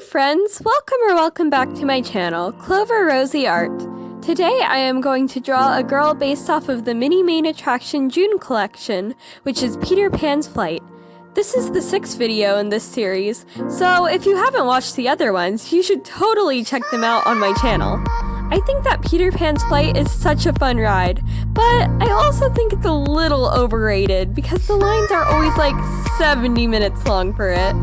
friends, welcome back to my channel, Clover Rosie Art. Today I am going to draw a girl based off of the Minnie Main Attraction June collection, which is Peter Pan's Flight. This is the 6th video in this series, so if you haven't watched the other ones, you should totally check them out on my channel. I think that Peter Pan's Flight is such a fun ride, but I also think it's a little overrated because the lines are always like 70 minutes long for it.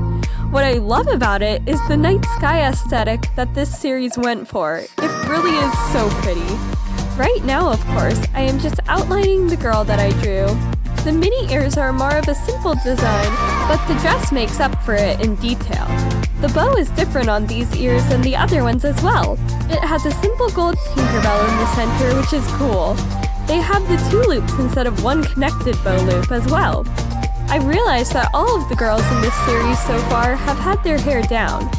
What I love about it is the night sky aesthetic that this series went for. It really is so pretty. Right now, of course, I am just outlining the girl that I drew. The mini ears are more of a simple design, but the dress makes up for it in detail. The bow is different on these ears than the other ones as well. It has a simple gold Tinkerbell in the center, which is cool. They have the 2 loops instead of one connected bow loop as well. I realized that all of the girls in this series so far have had their hair down.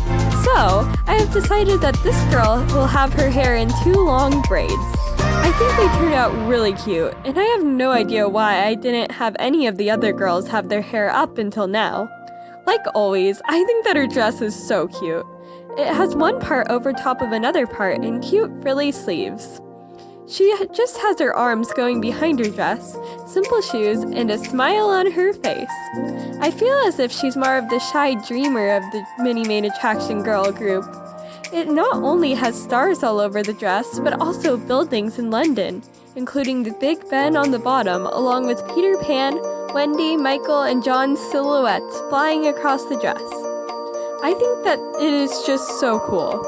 So, I have decided that this girl will have her hair in 2 long braids. I think they turned out really cute, and I have no idea why I didn't have any of the other girls have their hair up until now. Like always, I think that her dress is so cute. It has one part over top of another part in cute frilly sleeves. She just has her arms going behind her dress, simple shoes, and a smile on her face. I feel as if she's more of the shy dreamer of the Minnie Main Attraction girl group. It not only has stars all over the dress, but also buildings in London, including the Big Ben on the bottom, along with Peter Pan, Wendy, Michael, and John's silhouettes flying across the dress. I think that it is just so cool.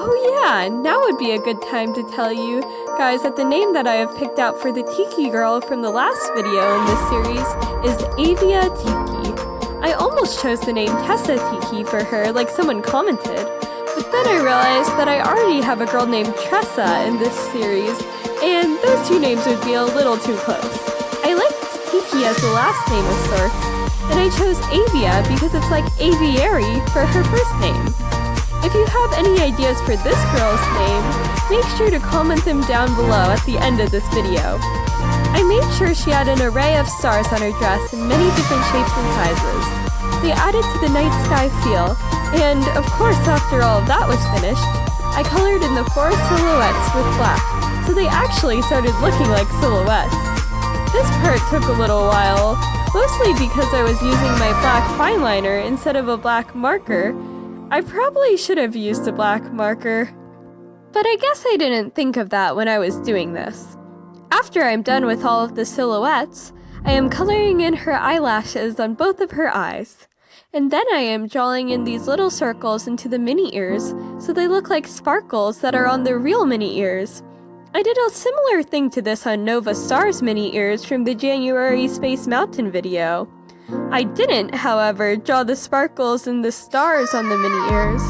Oh yeah, now would be a good time to tell you guys that the name that I have picked out for the Tiki girl from the last video in this series is Avia Tiki. I almost chose the name Tessa Tiki for her like someone commented, but then I realized that I already have a girl named Tressa in this series, and those 2 names would be a little too close. I liked Tiki as the last name of sorts, and I chose Avia because it's like aviary for her first name. If you have any ideas for this girl's name, make sure to comment them down below at the end of this video. I made sure she had an array of stars on her dress in many different shapes and sizes. They added to the night sky feel, and of course after all of that was finished, I colored in the 4 silhouettes with black, so they actually started looking like silhouettes. This part took a little while, mostly because I was using my black fineliner instead of a black marker. I probably should have used a black marker, but I guess I didn't think of that when I was doing this. After I'm done with all of the silhouettes, I am coloring in her eyelashes on both of her eyes. And then I am drawing in these little circles into the mini ears so they look like sparkles that are on the real mini ears. I did a similar thing to this on Nova Star's mini ears from the January Space Mountain video. I didn't, however, draw the sparkles and the stars on the mini ears.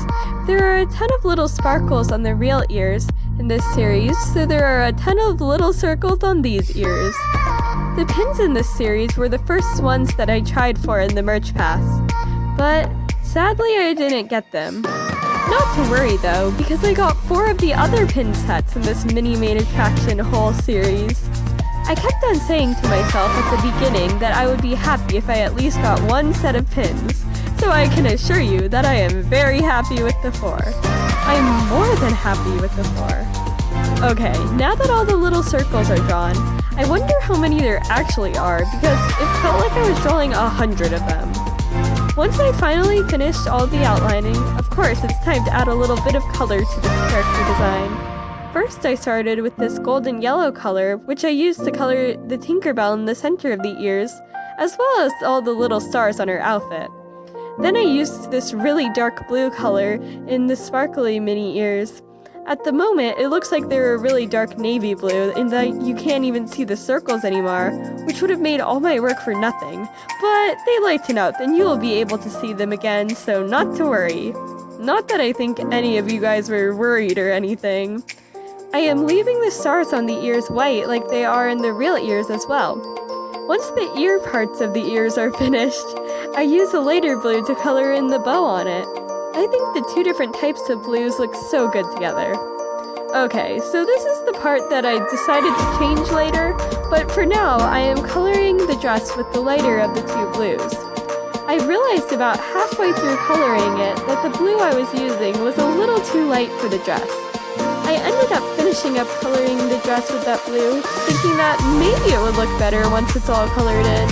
There are a ton of little sparkles on the real ears in this series, so there are a ton of little circles on these ears. The pins in this series were the first ones that I tried for in the merch pass, but sadly I didn't get them. Not to worry though, because I got 4 of the other pin sets in this Minnie Main Attraction whole series. I kept on saying to myself at the beginning that I would be happy if I at least got 1 set of pins, so I can assure you that I am very happy with the 4. I'm more than happy with the 4. Okay, now that all the little circles are drawn, I wonder how many there actually are because it felt like I was drawing 100 of them. Once I finally finished all the outlining, of course it's time to add a little bit of color to this character design. First I started with this golden yellow color, which I used to color the Tinkerbell in the center of the ears, as well as all the little stars on her outfit. Then I used this really dark blue color in the sparkly mini ears. At the moment, it looks like they're a really dark navy blue in that you can't even see the circles anymore, which would have made all my work for nothing. But they lighten up and you will be able to see them again, so not to worry. Not that I think any of you guys were worried or anything. I am leaving the stars on the ears white like they are in the real ears as well. Once the ear parts of the ears are finished, I use a lighter blue to color in the bow on it. I think the 2 different types of blues look so good together. Okay, so this is the part that I decided to change later, but for now I am coloring the dress with the lighter of the 2 blues. I realized about halfway through coloring it that the blue I was using was a little too light for the dress. I ended up finishing up coloring the dress with that blue, thinking that maybe it would look better once it's all colored in.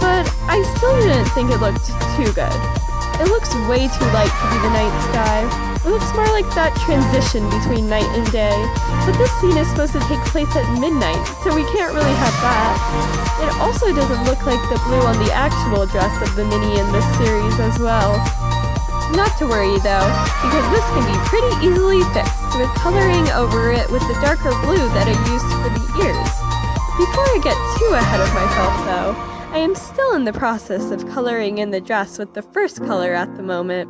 But I still didn't think it looked too good. It looks way too light to be the night sky. It looks more like that transition between night and day. But this scene is supposed to take place at midnight, so we can't really have that. It also doesn't look like the blue on the actual dress of the Minnie in this series as well. Not to worry though, because this can be pretty easily fixed with coloring over it with the darker blue that I used for the ears. Before I get too ahead of myself though, I am still in the process of coloring in the dress with the first color at the moment.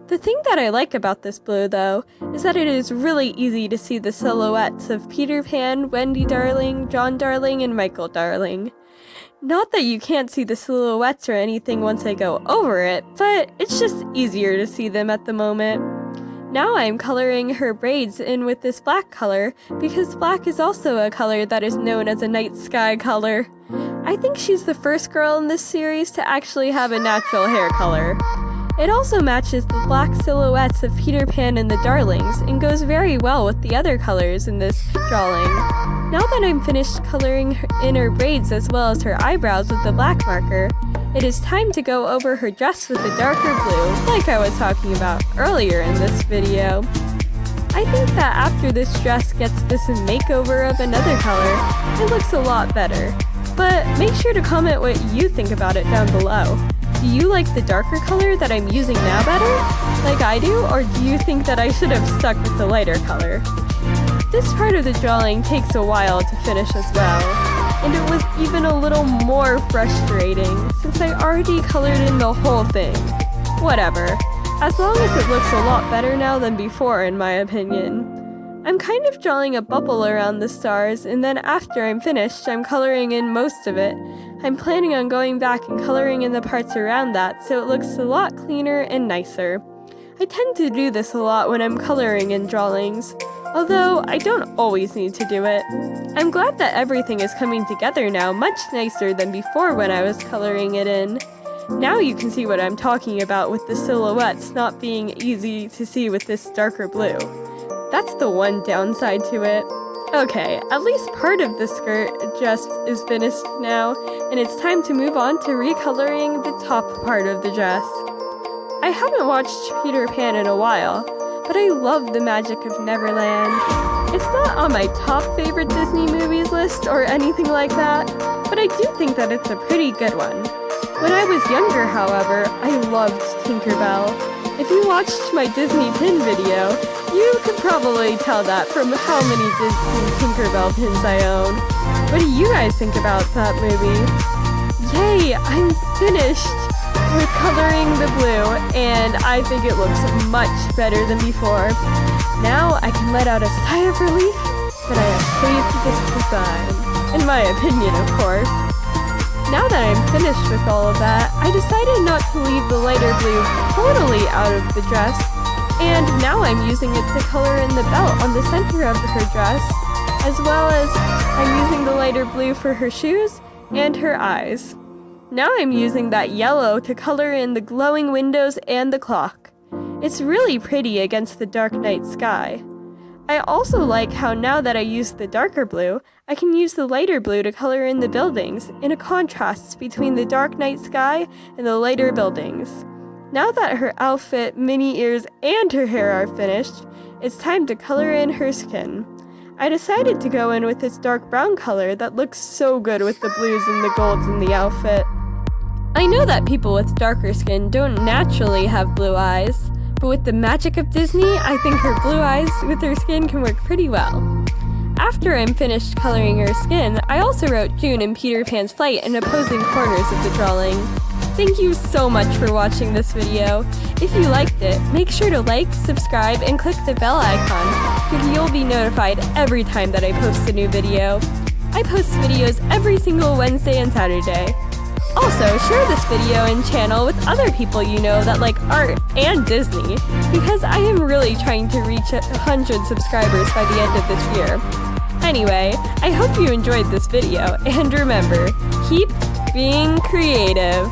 The thing that I like about this blue though, is that it is really easy to see the silhouettes of Peter Pan, Wendy Darling, John Darling, and Michael Darling. Not that you can't see the silhouettes or anything once I go over it, but it's just easier to see them at the moment. Now I'm coloring her braids in with this black color, because black is also a color that is known as a night sky color. I think she's the first girl in this series to actually have a natural hair color. It also matches the black silhouettes of Peter Pan and the Darlings, and goes very well with the other colors in this drawing. Now that I'm finished coloring in her braids as well as her eyebrows with the black marker, it is time to go over her dress with the darker blue, like I was talking about earlier in this video. I think that after this dress gets this makeover of another color, it looks a lot better. But make sure to comment what you think about it down below. Do you like the darker color that I'm using now better, like I do, or do you think that I should have stuck with the lighter color? This part of the drawing takes a while to finish as well, and it was even a little more frustrating since I already colored in the whole thing. Whatever, as long as it looks a lot better now than before in my opinion. I'm kind of drawing a bubble around the stars, and then after I'm finished, I'm coloring in most of it. I'm planning on going back and coloring in the parts around that so it looks a lot cleaner and nicer. I tend to do this a lot when I'm coloring in drawings, although I don't always need to do it. I'm glad that everything is coming together now much nicer than before when I was coloring it in. Now you can see what I'm talking about with the silhouettes not being easy to see with this darker blue. That's the one downside to it. Okay, at least part of the skirt just is finished now, and it's time to move on to recoloring the top part of the dress. I haven't watched Peter Pan in a while, but I love the magic of Neverland. It's not on my top favorite Disney movies list or anything like that, but I do think that it's a pretty good one. When I was younger, however, I loved Tinkerbell. If you watched my Disney pin video, you could probably tell that from how many Disney Tinkerbell pins I own. What do you guys think about that movie? Yay, I'm finished with coloring the blue, and I think it looks much better than before. Now I can let out a sigh of relief that I have saved this design. In my opinion, of course. Now that I'm finished with all of that, I decided not to leave the lighter blue totally out of the dress, and now I'm using it to color in the belt on the center of her dress, as well as I'm using the lighter blue for her shoes and her eyes. Now I'm using that yellow to color in the glowing windows and the clock. It's really pretty against the dark night sky. I also like how now that I used the darker blue, I can use the lighter blue to color in the buildings in a contrast between the dark night sky and the lighter buildings. Now that her outfit, mini ears, and her hair are finished, it's time to color in her skin. I decided to go in with this dark brown color that looks so good with the blues and the golds in the outfit. I know that people with darker skin don't naturally have blue eyes, but with the magic of Disney, I think her blue eyes with her skin can work pretty well. After I'm finished coloring her skin, I also wrote June in Peter Pan's flight in opposing corners of the drawing. Thank you so much for watching this video. If you liked it, make sure to like, subscribe, and click the bell icon so you'll be notified every time that I post a new video. I post videos every single Wednesday and Saturday. Also, share this video and channel with other people you know that like art and Disney, because I am really trying to reach 100 subscribers by the end of this year. Anyway, I hope you enjoyed this video, and remember, keep being creative.